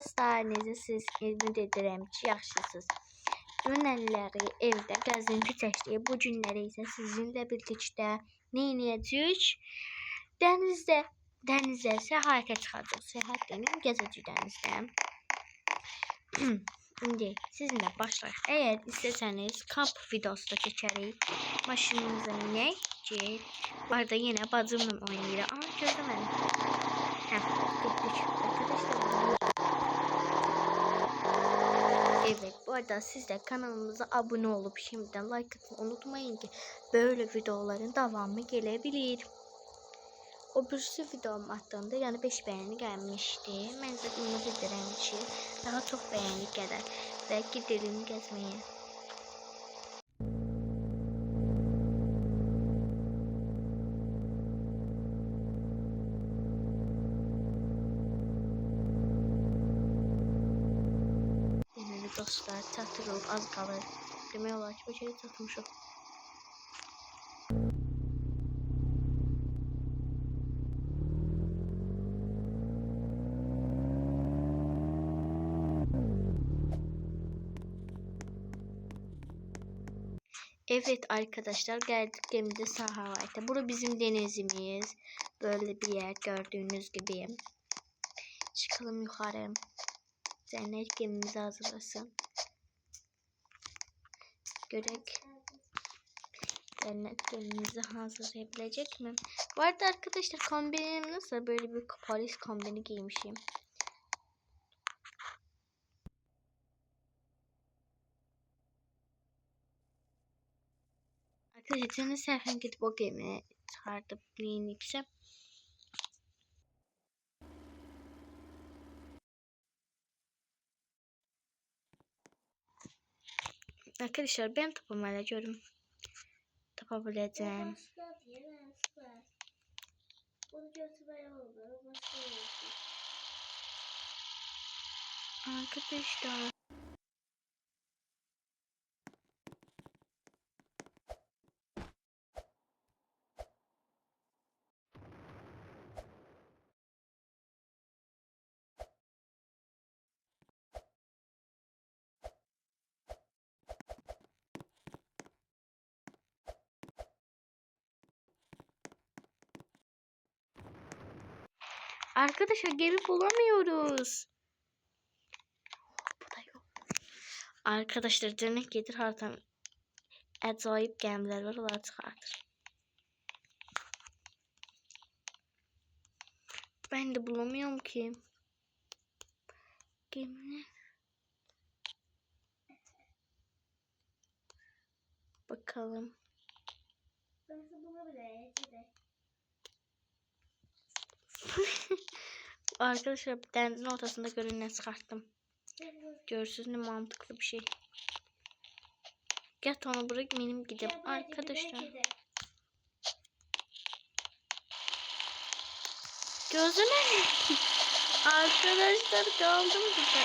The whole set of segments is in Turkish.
Necə siz ümid edirəm ki, yaxşısınız. Dünənləri evdə gəzinti çəkdik. Bu günləri isə sizinlə birlikdə nə edəcəyik? Dənizdə səyahətə çıxacağıq. Səyahət deməyim, gəzəcəyik dənizdə. İndi sizinlə başlayaq. Əgər istəsəniz kamp videosu da çəkərik. Maşınımıza minək ki, bu arada yenə bacımla oynayırıq. Gözlə məni. Getdik. Arkadaşlar. Evet, bu arada siz de kanalımıza abone olup şimdiden like atmayı unutmayın ki böyle videoların devamı gelebilir. O birisi videom attığımda yani 5 beğeni gelmişti. Ben de ümit ederim ki daha çok beğeni gelir ve gidelim gezmeye. Dostlar, çatırıq, az qalır. Demək olar ki, bu şeyi çatmışıq. Evet arkadaşlar, geldik gemide Sahavay'da. Burası bizim denizimiz. Böyle bir yer gördüğünüz gibi. Çıkalım yukarı. Cennet gemimizi hazırlasın. Görek cennet gemimizi hazırlayabilecek mi? Bu arada arkadaşlar kombinim nasıl? Böyle bir polis kombini giymişim. Arkadaşlar senin səhvən gidip o gemi çıxardıb giyinibsə. Arkadaşlar ben tapamaya görüm. Tapabileceğim. Arkadaşlar. Arkadaşlar gemi bulamıyoruz. Bu da yok. Arkadaşlar cennet getir hardan acayip gemiler var, onlar çıxardır. Ben de bulamıyorum ki. Gemi. Bakalım. Arkadaşlar denizin ortasında görünen çıkarttım. Görürsünüz ne mantıklı bir şey. Get onu bırak benim gidip arkadaşlar. Gözüme arkadaşlar kaldım burada.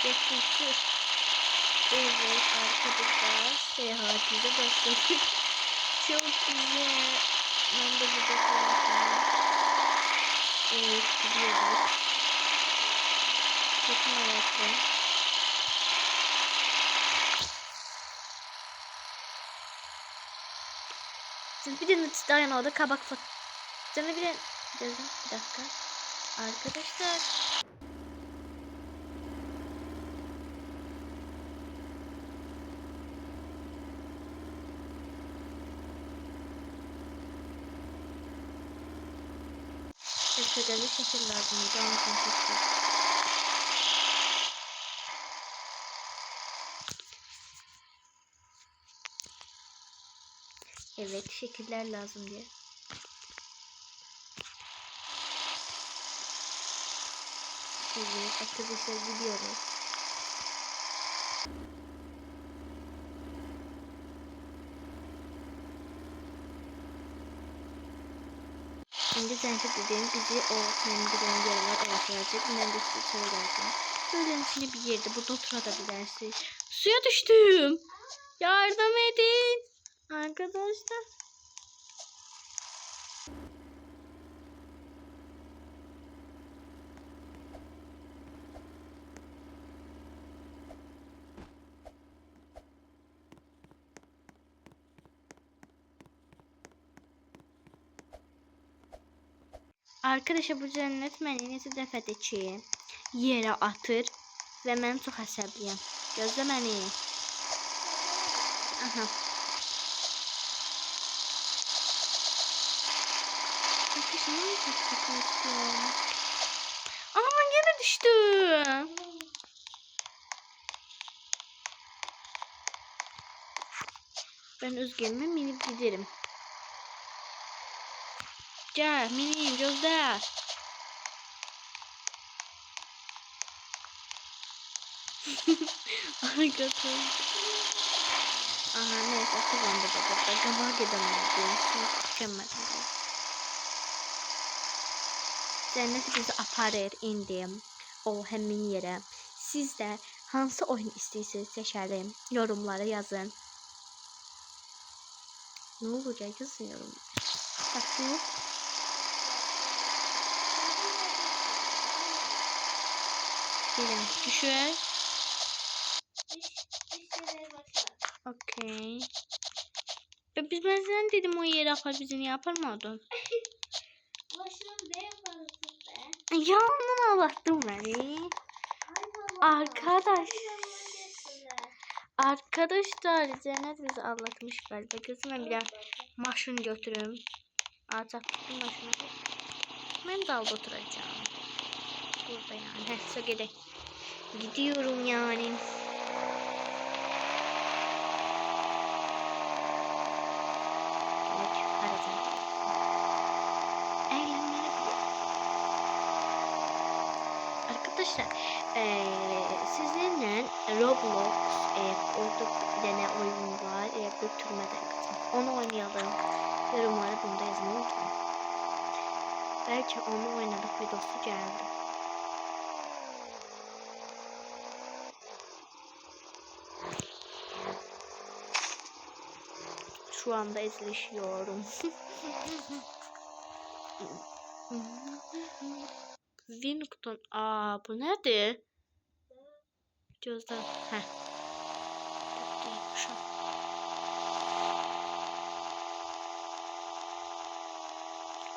Geçmiştir. Evet arkadaşlar seyahatimize başladık. Çok güzel. Ben de burada kaldım. Evet gidiyoruz. Çok meraklı. Şimdi bir de dayan orada kabak fat. Şimdi bir dakika. Arkadaşlar. Şekerli şekil lazım. Evet şekiller lazım diye. Evet arkadaşlar gidiyoruz. Şimdi cennet dediğim bizi o kendinden yerler ulaştıracak. Ben de size söyleyeceğim. Böyle içine bir yerde burada oturabilirsiniz. Suya düştüm. Yardım edin. Arkadaşlar. Arkadaşlar bu cennet məni neçə dəfədir ki yerə atır və mən çox əsəbiyəm. Gözlə məni. Aha. Aa, yine düştü. Ben özgürme minip giderim. Gel minim gözler. Arkadaşlar. Aha neyse kazandı baba. Gama gidemedim. Mükemmel. Cennet bizi aparır indi o həmin yerə. Siz də hansı oyun istəyirsiniz seçelim. Yorumlara yazın. Ne olacak yazın yorumlara. Bakın. Gelin düşür. Okey. Biz ben sana dedim o yere apar bizi niye yapamadın? Ya ondan ağlattım beni. Arkadaşlar Cennet bizi anlatmış galiba. Gözüme bir maşın götürüm. Alçak tuttum maşını. Ben dalda oturacağım. Burada yani. Neyse gidelim. Gidiyorum yani. Evet, aracım. Arkadaşlar sizinle Roblox orada bir tane oyun var götürmeden kızım. Onu oynayalım. Yorumlara bunu da yazmayı unutmayın. Belki onu oynadık videosu geldi. Şu anda izleşiyorum. Winington. Aa bu nedir? Gözden. Heh.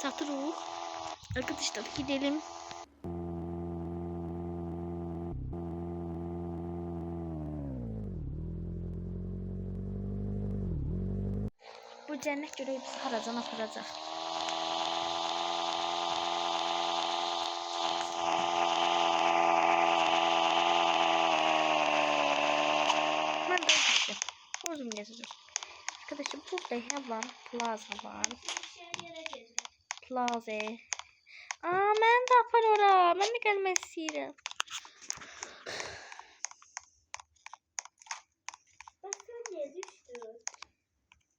Çatırıq. Arkadaşlar gidelim. Bu cennet görevi bizi haracan aparacaq. Uzun gezeceğim. Arkadaşlar burada hemen plaza var. Plaza. Aa ben de yapar ora. Ben de gelmek istedim. Bak sen niye düştün?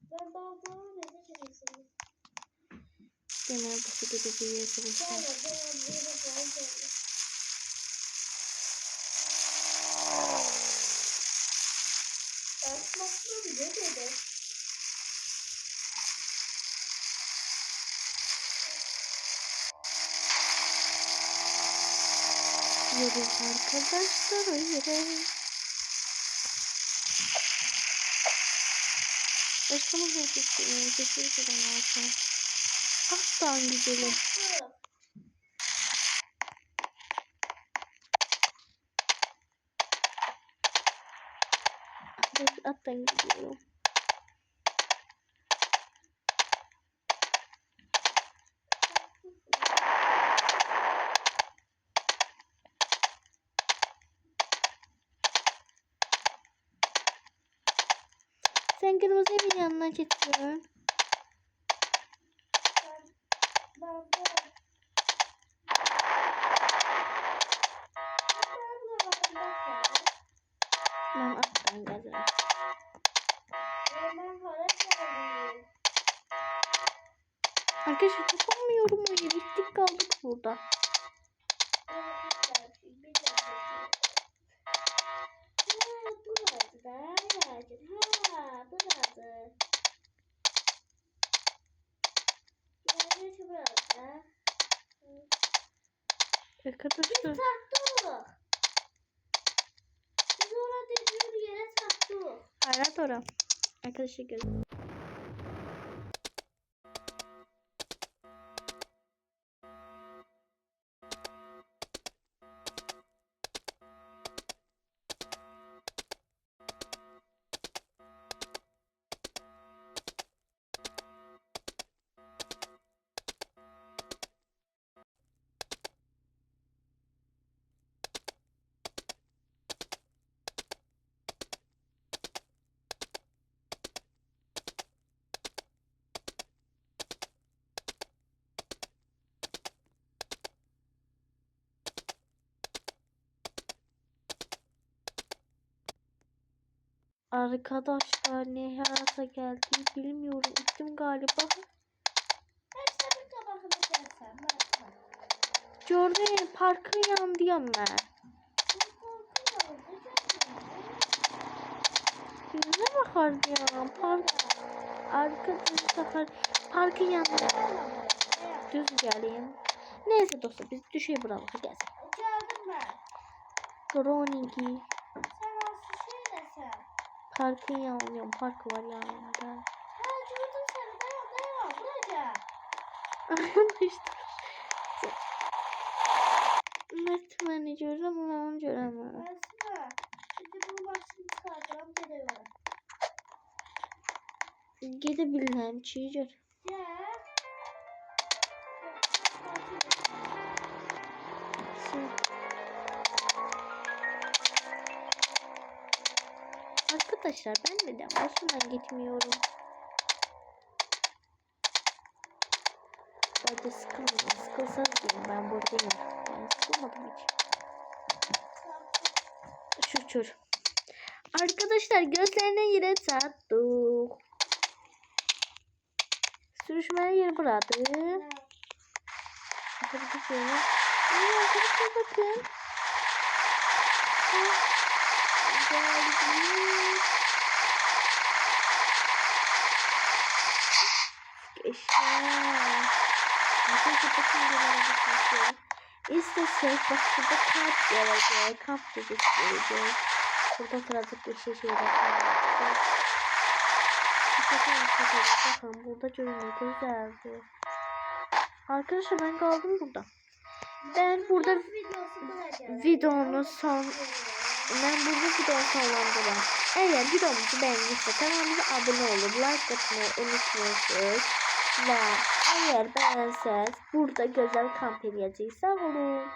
Ben balkona ne geçiyorsun? Genel bu şekilde bir yere Yürüyoruz arkadaşlar o yere. Başka mı geçiyoruz? Geçiyoruz. Aslan güzelim. Attan gidiyorum. Sen kırmızı evin yanına getiriyorsun. Ben attan geldim. Arkadaşlar yapamıyorum öyle. Bittik kaldık burada. Arkadaşlar. Evet orada. Arkadaşlar görün. Arkadaşlar ne hayata geldi bilmiyorum. Gittim galiba. Ben senin kabakını gelsem. Gördüm parkın yanındayım ben. Ne bakar ya park. Arkadaşlar parkın yanında. Düz geleyim. Neyse dostlar biz düşeyi bırakalım. Gel. Geldim ben. Groningi. Sen aslı şey desen. Parkın yanındayım. Park var yanında. Ha gördüm seni. Dayan. Buraya gel. Arkadaşlar. Mertmen'i görürüm ama onu göremem. Aslında. Şimdi bu başını çıkaracağım. Geliyorum. Gidebilirim çiğcir. Gel. Arkadaşlar ben neden başımdan gitmiyorum? Hadi sıkılmayın. Sıkılsanız diyeyim ben buradayım. Ben sıkılmadım hiç. Şükür. Arkadaşlar gözlerine yere çarptık. Sürüşmeye yer bıraktık. Şöyle bir şey var. Arkadaşlar bakın. Geldik. Eşya. Arkadaşlar bakın böyle. İstesek bak burada kalp gelecek. Kalp düzük gelecek. Burada birazcık bir şey bakın. Bakın burada görünüyor. Güzeldi. Arkadaşlar ben kaldım burada. Ben burada videonun son sonlandırıyorum. Eğer videomuzu beğendiyseniz kanalımıza abone olup like atmayı unutmuyorsunuz. Ve eğer beğenseniz burada güzel kamp edeceğiz. Sağ olun.